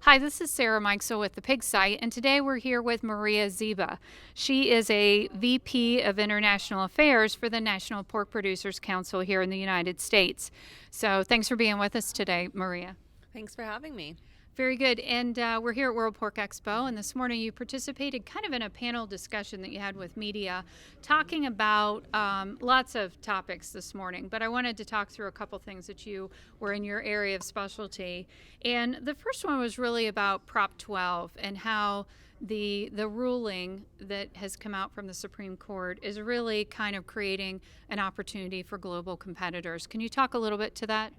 Hi, this is Sarah Mikesell with the Pig Site, and today we're here with Maria Zieba. She is a VP of International Affairs for the National Pork Producers Council here in the United States. So thanks for being with us today, Maria. Thanks for having me. Very good. And we're here at World Pork Expo, and this morning you participated kind of in a panel discussion that you had with media talking about lots of topics this morning. But I wanted to talk through a couple things that you were in your area of specialty. And the first one was really about Prop 12 and how the ruling that has come out from the Supreme Court is really kind of creating an opportunity for global competitors. Can you talk a little bit to that?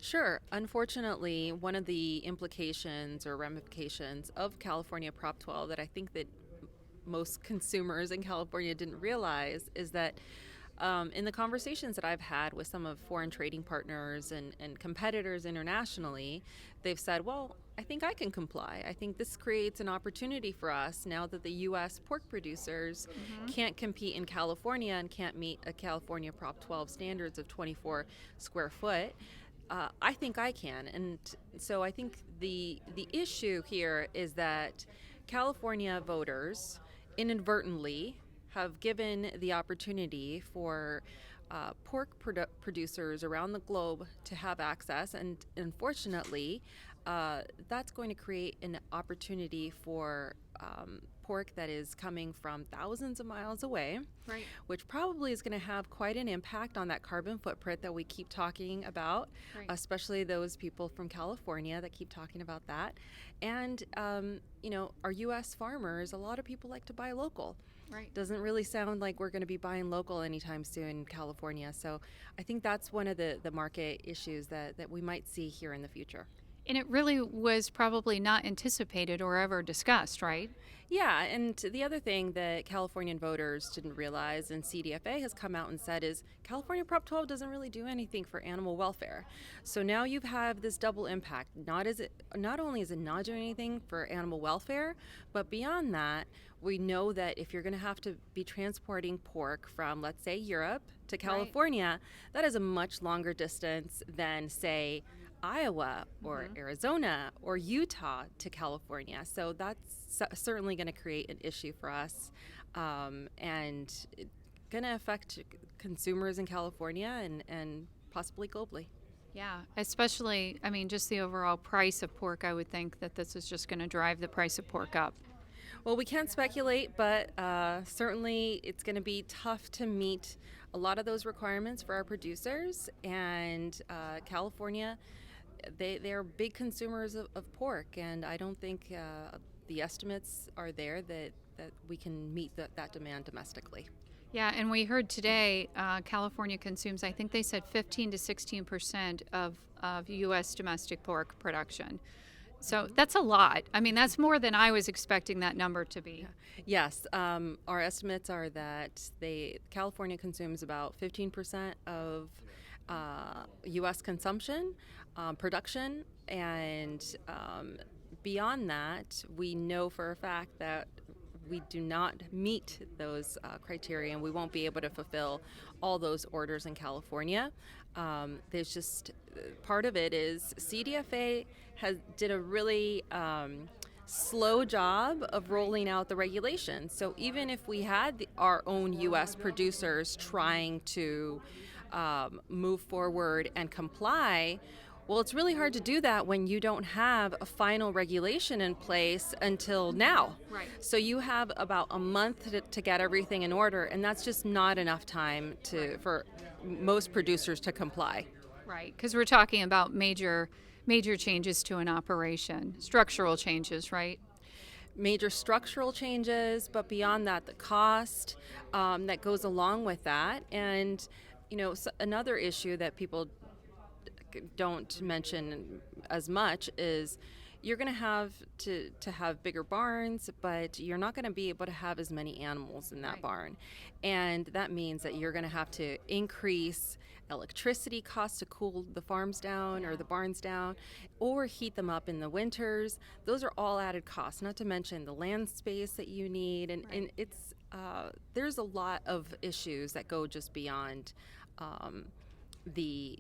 Sure. Unfortunately, one of the implications or ramifications of California Prop 12 that I think that most consumers in California didn't realize is that in the conversations that I've had with some of foreign trading partners and competitors internationally, they've said, well, I think I can comply. I think this creates an opportunity for us now that the U.S. pork producers can't compete in California and can't meet a California Prop 12 standards of 24 square foot. I think I can. And so I think the issue here is that California voters inadvertently have given the opportunity for pork producers around the globe to have access. And unfortunately, that's going to create an opportunity for pork that is coming from thousands of miles away, Right. which probably is going to have quite an impact on that carbon footprint that we keep talking about, Right. especially those people from California that keep talking about that. And, our U.S. farmers, a lot of people like to buy local. Right. Doesn't really sound like we're going to be buying local anytime soon in California. So I think that's one of the market issues that we might see here in the future. And it really was probably not anticipated or ever discussed, right? Yeah, and the other thing that Californian voters didn't realize, and CDFA has come out and said, is California Prop 12 doesn't really do anything for animal welfare. So now you have this double impact. Not only is it not doing anything for animal welfare, but beyond that, we know that if you're going to have to be transporting pork from, let's say, Europe to California, that is a much longer distance than, say, Iowa or Arizona or Utah to California. So that's certainly going to create an issue for us, and going to affect consumers in California and possibly globally. Yeah, especially, I mean, just the overall price of pork, I would think that this is just going to drive the price of pork up. Well, we can't speculate, but certainly it's going to be tough to meet a lot of those requirements for our producers. And California, they're big consumers of pork, and I don't think the estimates are there that we can meet that demand domestically. Yeah, and we heard today California consumes, I think they said 15 to 16% of U.S. domestic pork production. So that's a lot. I mean, that's more than I was expecting that number to be. Yes, our estimates are that California consumes about 15% of U.S. consumption, production, and beyond that, we know for a fact that we do not meet those criteria, and we won't be able to fulfill all those orders in California. There's just part of it is CDFA did a really slow job of rolling out the regulations. So even if we had our own U.S. producers trying to move forward and comply, well, it's really hard to do that when you don't have a final regulation in place until now. Right. So you have about a month to get everything in order, and that's just not enough time for most producers to comply. Right, because we're talking about major changes to an operation, structural changes, right? Major structural changes, but beyond that, the cost that goes along with that. And, another issue that people don't mention as much is you're going to have to have bigger barns, but you're not going to be able to have as many animals in that Right. barn. And that means that you're going to have to increase electricity costs to cool the farms down or the barns down, or heat them up in the winters. Those are all added costs, not to mention the land space that you need. And it's there's a lot of issues that go just beyond the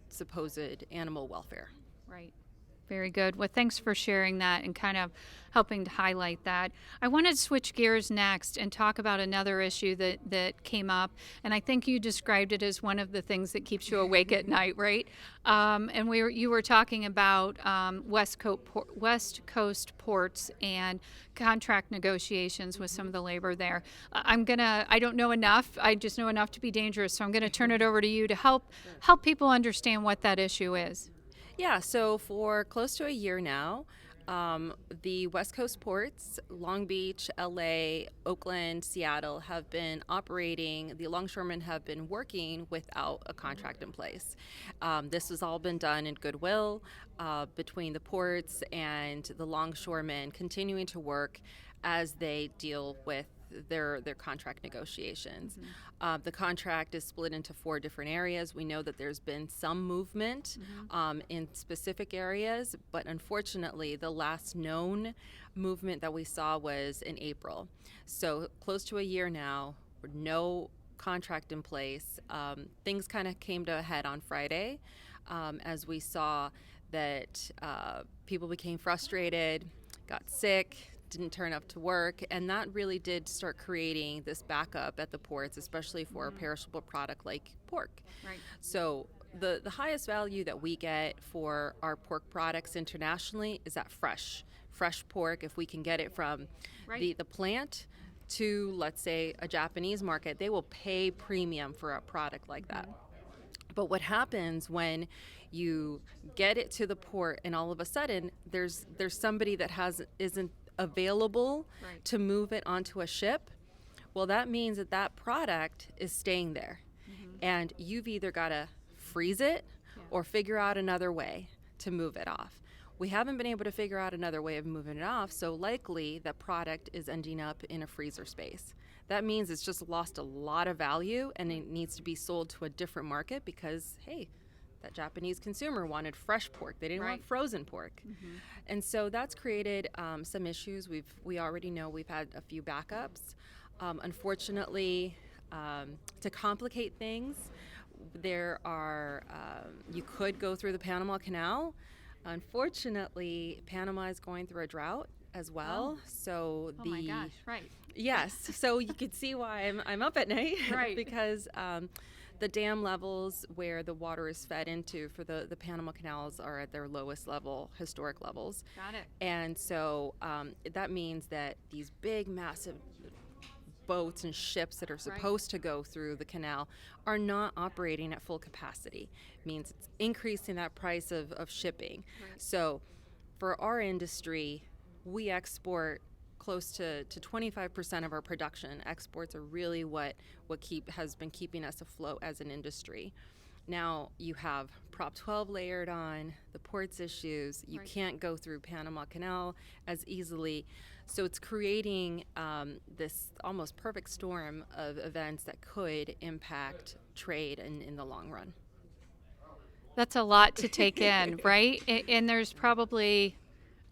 supposed animal welfare. Right. Very good. Well, thanks for sharing that and kind of helping to highlight that. I wanted to switch gears next and talk about another issue that came up. And I think you described it as one of the things that keeps you awake at night, right? And you were talking about West Coast ports and contract negotiations with some of the labor there. I don't know enough. I just know enough to be dangerous. So I'm going to turn it over to you to help people understand what that issue is. Yeah, so for close to a year now, the West Coast ports, Long Beach, LA, Oakland, Seattle, have been operating, the longshoremen have been working without a contract in place. This has all been done in goodwill between the ports and the longshoremen continuing to work as they deal with their contract negotiations. The contract is split into 4 different areas. We know that there's been some movement in specific areas, but unfortunately the last known movement that we saw was in April. So close to a year now, no contract in place. Things kind of came to a head on Friday as we saw that people became frustrated, got sick, didn't turn up to work, and that really did start creating this backup at the ports, especially for a perishable product like pork. Right. So the highest value that we get for our pork products internationally is that fresh pork. If we can get it from the plant to, let's say, a Japanese market, they will pay premium for a product like that. But what happens when you get it to the port and all of a sudden there's somebody that isn't available to move it onto a ship? Well, that means that product is staying there. And you've either got to freeze it or figure out another way to move it off. We haven't been able to figure out another way of moving it off, so likely that product is ending up in a freezer space. That means it's just lost a lot of value and it needs to be sold to a different market because, hey, that Japanese consumer wanted fresh pork. They didn't want frozen pork. And so that's created some issues. We already know we've had a few backups. Unfortunately, to complicate things, you could go through the Panama Canal. Unfortunately, Panama is going through a drought as well. So oh my gosh, right. Yes, so you could see why I'm up at night, right? Because the dam levels where the water is fed into for the Panama Canals are at their lowest level, historic levels. Got it. And so that means that these big, massive boats and ships that are supposed to go through the canal are not operating at full capacity. It means it's increasing that price of shipping. So for our industry, we export close to 25% of our production. Exports are really what has been keeping us afloat as an industry. Now you have Prop 12 layered on, the ports issues, you can't go through Panama Canal as easily. So it's creating this almost perfect storm of events that could impact trade in the long run. That's a lot to take in, right? And there's probably,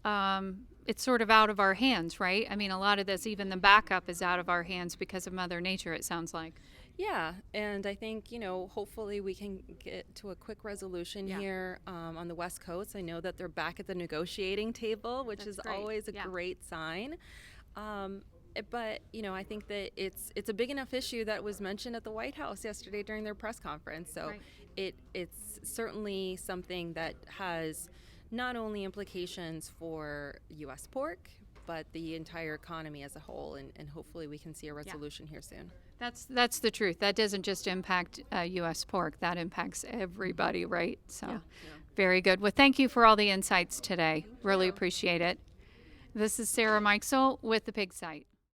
it's sort of out of our hands, right? I mean, a lot of this, even the backup is out of our hands because of Mother Nature, it sounds like. Yeah, and I think, hopefully we can get to a quick resolution here on the West Coast. I know that they're back at the negotiating table, which is always a great sign. But, I think that it's a big enough issue that was mentioned at the White House yesterday during their press conference. So it's certainly something that has not only implications for U.S. pork, but the entire economy as a whole, and hopefully we can see a resolution here soon. That's the truth. That doesn't just impact U.S. pork. That impacts everybody, right? So very good. Well, thank you for all the insights today. Really appreciate it. This is Sarah Mikesell with the Pig Site.